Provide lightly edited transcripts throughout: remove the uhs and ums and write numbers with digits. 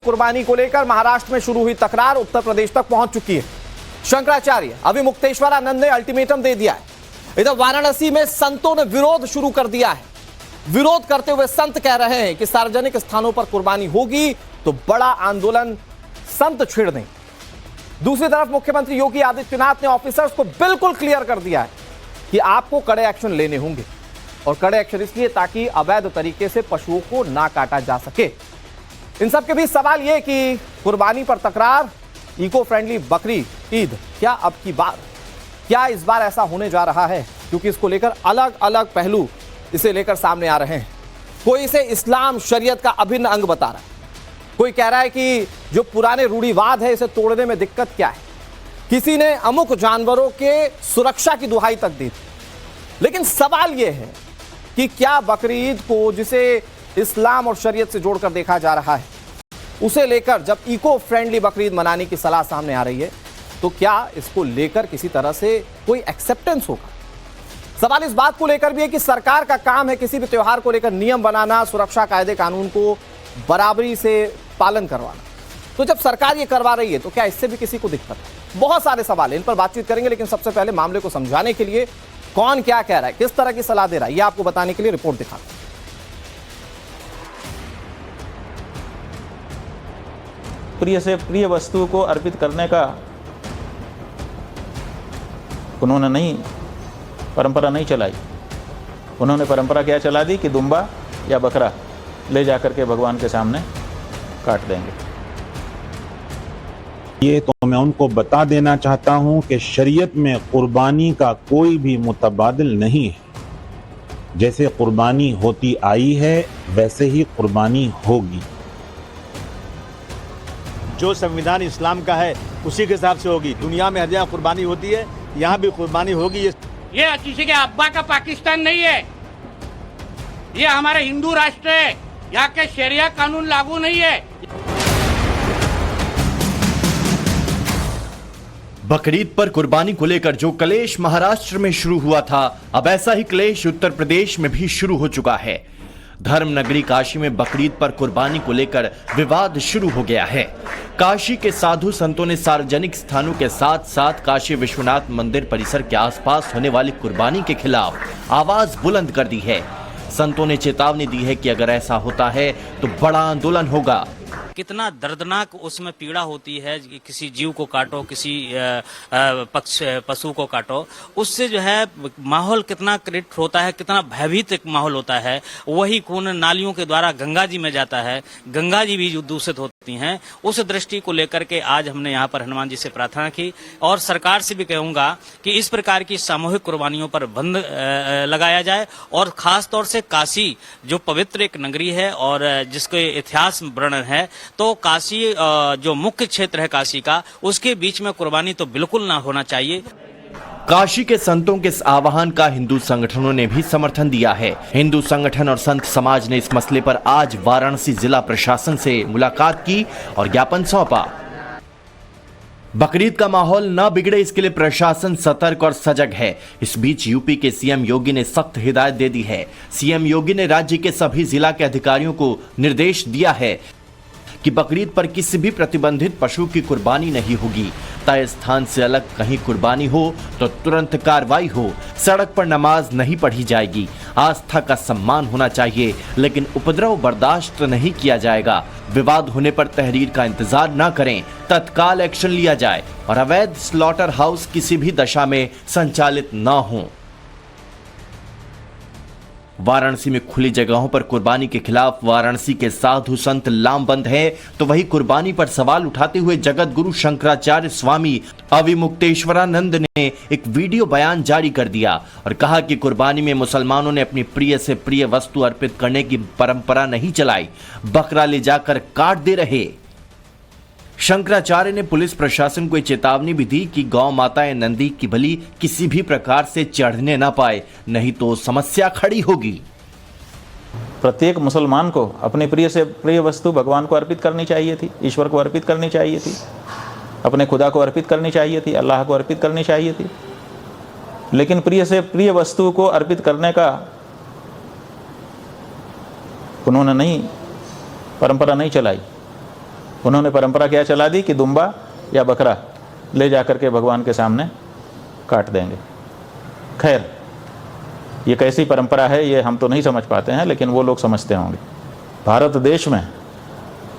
कुर्बानी को लेकर महाराष्ट्र में शुरू हुई तकरार उत्तर प्रदेश तक पहुंच चुकी है। शंकराचार्य अभिमुक्तेश्वरानंद ने अल्टीमेटम दे दिया है। इधर वाराणसी में संतों ने विरोध शुरू कर दिया है। विरोध करते हुए संत कह रहे हैं कि सार्वजनिक स्थानों पर कुर्बानी होगी तो बड़ा आंदोलन संत छेड़ दें। दूसरी तरफ मुख्यमंत्री योगी आदित्यनाथ ने ऑफिसर्स को बिल्कुल क्लियर कर दिया है कि आपको कड़े एक्शन लेने होंगे, और कड़े एक्शन इसलिए ताकि अवैध तरीके से पशुओं को ना काटा जा सके। इन सब के बीच सवाल यह कि कुर्बानी पर तकरार, इको फ्रेंडली बकरी ईद क्या अब की बार, क्या इस बार ऐसा होने जा रहा है? क्योंकि इसको लेकर अलग अलग पहलू इसे लेकर सामने आ रहे हैं। कोई इसे इस्लाम शरीयत का अभिन्न अंग बता रहा है, कोई कह रहा है कि जो पुराने रूढ़िवाद है इसे तोड़ने में दिक्कत क्या है, किसी ने अमुक जानवरों के सुरक्षा की दुहाई तक दी थी। लेकिन सवाल यह है कि क्या बकरी ईद को, जिसे इस्लाम और शरीयत से जोड़कर देखा जा रहा है, उसे लेकर जब इको फ्रेंडली बकरी ईद मनाने की सलाह सामने आ रही है तो क्या इसको लेकर किसी तरह से कोई एक्सेप्टेंस होगा? सवाल इस बात को लेकर भी है कि सरकार का काम है किसी भी त्योहार को लेकर नियम बनाना, सुरक्षा कायदे कानून को बराबरी से पालन करवाना। तो जब सरकार ये करवा रही है तो क्या इससे भी किसी को दिक्कत है? बहुत सारे सवाल है, इन पर बातचीत करेंगे। लेकिन सबसे पहले मामले को समझाने के लिए कौन क्या कह रहा है, किस तरह की सलाह दे रहा है, यह आपको बताने के लिए रिपोर्ट दिखाते हैं। प्रिय से प्रिय वस्तु को अर्पित करने का उन्होंने नहीं परंपरा नहीं चलाई। उन्होंने परंपरा क्या चला दी कि दुम्बा या बकरा ले जाकर के भगवान के सामने काट देंगे। ये तो मैं उनको बता देना चाहता हूं कि शरीयत में कुर्बानी का कोई भी मुतबादिल नहीं है। जैसे कुर्बानी होती आई है वैसे ही कुर्बानी होगी। जो संविधान इस्लाम का है उसी के हिसाब से होगी। दुनिया में हर जगह कुर्बानी होती है, यहाँ भी कुर्बानी होगी। ये किसी के अब्बा का पाकिस्तान नहीं है, ये हमारे हिंदू राष्ट्र है, यहाँ के शरिया कानून लागू नहीं है। बकरीद पर कुर्बानी को लेकर जो क्लेश महाराष्ट्र में शुरू हुआ था, अब ऐसा ही क्लेश उत्तर प्रदेश में भी शुरू हो चुका है। धर्म नगरी काशी में बकरीद पर कुर्बानी को लेकर विवाद शुरू हो गया है। काशी के साधु संतों ने सार्वजनिक स्थानों के साथ साथ काशी विश्वनाथ मंदिर परिसर के आसपास होने वाली कुर्बानी के खिलाफ आवाज बुलंद कर दी है। संतों ने चेतावनी दी है कि अगर ऐसा होता है तो बड़ा आंदोलन होगा। कितना दर्दनाक उसमें पीड़ा होती है कि किसी जीव को काटो, किसी पशु को काटो, उससे जो है माहौल कितना क्रिएट होता है, कितना भयभीत एक माहौल होता है। वही खून नालियों के द्वारा गंगा जी में जाता है, गंगा जी भी जो दूषित होती हैं। उस दृष्टि को लेकर के आज हमने यहाँ पर हनुमान जी से प्रार्थना की, और सरकार से भी कहूंगा कि इस प्रकार की सामूहिक कुर्बानियों पर बंद लगाया जाए। और खास तौर से काशी जो पवित्र एक नगरी है और जिसके इतिहास वर्णन है, तो काशी जो मुख्य क्षेत्र है काशी का, उसके बीच में कुर्बानी तो बिल्कुल ना होना चाहिए। काशी के संतों के इस आह्वान का हिंदू संगठनों ने भी समर्थन दिया है। हिंदू संगठन और संत समाज ने इस मसले पर आज वाराणसी जिला प्रशासन से मुलाकात की और ज्ञापन सौंपा। बकरीद का माहौल न बिगड़े इसके लिए प्रशासन सतर्क और सजग है। इस बीच यूपी के सीएम योगी ने सख्त हिदायत दे दी है। सीएम योगी ने राज्य के सभी जिला के अधिकारियों को निर्देश दिया है कि बकरीद पर किसी भी प्रतिबंधित पशु की कुर्बानी नहीं होगी। तय स्थान से अलग कहीं कुर्बानी हो तो तुरंत कार्रवाई हो। सड़क पर नमाज नहीं पढ़ी जाएगी। आस्था का सम्मान होना चाहिए, लेकिन उपद्रव बर्दाश्त नहीं किया जाएगा। विवाद होने पर तहरीर का इंतजार न करें, तत्काल एक्शन लिया जाए और अवैध स्लॉटर हाउस किसी भी दशा में संचालित न हो। वाराणसी में खुली जगहों पर कुर्बानी के खिलाफ वाराणसी के साधु संत लामबंद हैं, तो वही कुर्बानी पर सवाल उठाते हुए जगत गुरु शंकराचार्य स्वामी अभिमुक्तेश्वरानंद ने एक वीडियो बयान जारी कर दिया और कहा कि कुर्बानी में मुसलमानों ने अपनी प्रिय से प्रिय वस्तु अर्पित करने की परंपरा नहीं चलाई, बकरा ले जाकर काट दे रहे। शंकराचार्य ने पुलिस प्रशासन को चेतावनी भी दी कि गौ माताएं नंदी की बलि किसी भी प्रकार से चढ़ने ना पाए, नहीं तो समस्या खड़ी होगी। प्रत्येक मुसलमान को अपने प्रिय से प्रिय वस्तु भगवान को अर्पित करनी चाहिए थी, ईश्वर को अर्पित करनी चाहिए थी, अपने खुदा को अर्पित करनी चाहिए थी, अल्लाह को अर्पित करनी चाहिए थी। लेकिन प्रिय से प्रिय वस्तु को अर्पित करने का उन्होंने नहीं परंपरा नहीं चलाई। उन्होंने परंपरा क्या चला दी कि दुम्बा या बकरा ले जाकर के भगवान के सामने काट देंगे। खैर, ये कैसी परंपरा है ये हम तो नहीं समझ पाते हैं, लेकिन वो लोग समझते होंगे। भारत देश में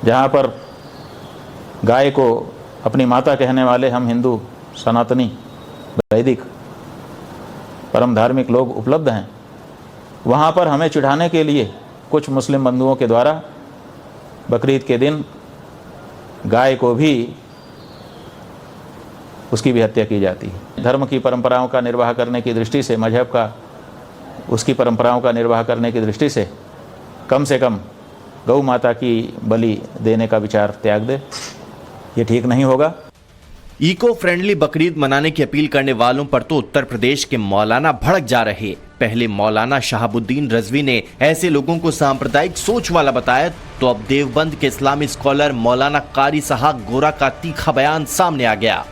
जहाँ पर गाय को अपनी माता कहने वाले हम हिंदू सनातनी वैदिक परम धार्मिक लोग उपलब्ध हैं, वहाँ पर हमें चिढ़ाने के लिए कुछ मुस्लिम बंधुओं के द्वारा बकरीद के दिन गाय को भी उसकी भी हत्या की जाती है। धर्म की परंपराओं का निर्वाह करने की दृष्टि से, मजहब का उसकी परंपराओं का निर्वाह करने की दृष्टि से कम गौ माता की बलि देने का विचार त्याग दे। ये ठीक नहीं होगा। इको फ्रेंडली बकरीद मनाने की अपील करने वालों पर तो उत्तर प्रदेश के मौलाना भड़क जा रहे। पहले मौलाना शहाबुद्दीन रजवी ने ऐसे लोगों को सांप्रदायिक सोच वाला बताया, तो अब देवबंद के इस्लामी स्कॉलर मौलाना कारी साहब गोरा का तीखा बयान सामने आ गया।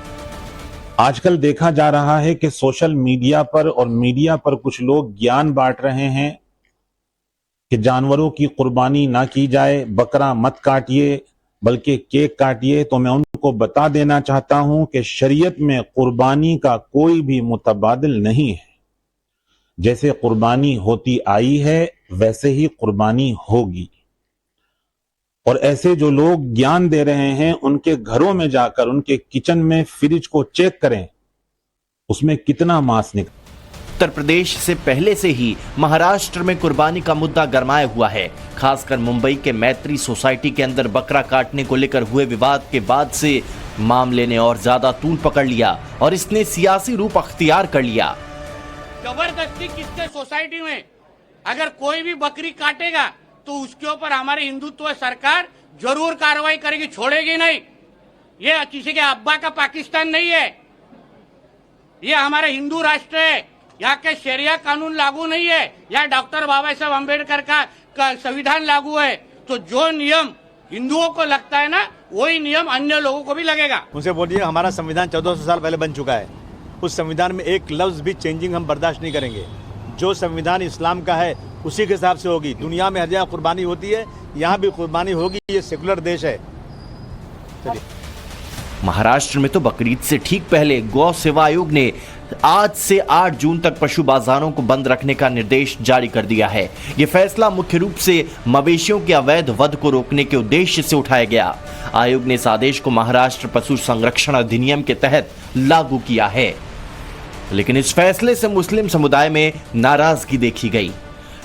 आजकल देखा जा रहा है कि सोशल मीडिया पर और मीडिया पर कुछ लोग ज्ञान बांट रहे हैं कि जानवरों की कुर्बानी ना की जाए, बकरा मत काटिए बल्कि केक काटिए। तो मैं उनको बता देना चाहता हूं कि शरीयत में कुर्बानी का कोई भी मुतबादिल नहीं है। जैसे कुर्बानी होती आई है वैसे ही कुर्बानी होगी। और ऐसे जो लोग ज्ञान दे रहे हैं उनके घरों में जाकर उनके किचन में फ्रिज को चेक करें, उसमें कितना मांस निकला। उत्तर प्रदेश से पहले से ही महाराष्ट्र में कुर्बानी का मुद्दा गरमाया हुआ है। खासकर मुंबई के मैत्री सोसाइटी के अंदर बकरा काटने को लेकर हुए विवाद के बाद से मामले ने और ज्यादा तूल पकड़ लिया और इसने सियासी रूप अख्तियार कर लिया। जबरदस्ती किसके सोसाइटी में अगर कोई भी बकरी काटेगा तो उसके ऊपर हमारी हिंदुत्व सरकार जरूर कार्रवाई करेगी, छोड़ेगी नहीं। ये किसी के अब्बा का पाकिस्तान नहीं है, ये हमारा हिंदू राष्ट्र है। यहाँ के शरिया कानून लागू नहीं है, यहाँ डॉक्टर बाबा साहब अम्बेडकर का संविधान लागू है। तो जो नियम हिंदुओं को लगता है ना, वही नियम अन्य लोगों को भी लगेगा। उनसे बोलिए हमारा संविधान 1400 साल पहले बन चुका है, उस संविधान में एक लफ्ज भी चेंजिंग हम बर्दाश्त नहीं करेंगे। जो संविधान इस्लाम का है उसी के हिसाब से होगी। दुनिया में हर जगह कुर्बानी होती है, यहाँ भी कुर्बानी होगी। ये सेकुलर देश है। चलिए। महाराष्ट्र में तो बकरीद से ठीक पहले गौ सेवा आयोग ने आज से 8 जून तक पशु बाजारों को बंद रखने का निर्देश जारी कर दिया है। यह फैसला मुख्य रूप से मवेशियों के अवैध वध को रोकने के उद्देश्य से उठाया गया। आयोग ने इस आदेश को महाराष्ट्र पशु संरक्षण अधिनियम के तहत लागू किया है, लेकिन इस फैसले से मुस्लिम समुदाय में नाराजगी देखी गई।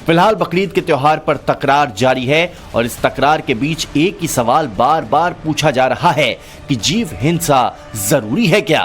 फिलहाल बकरीद के त्योहार पर तकरार जारी है और इस तकरार के बीच एक ही सवाल बार बार पूछा जा रहा है कि जीव हिंसा जरूरी है क्या।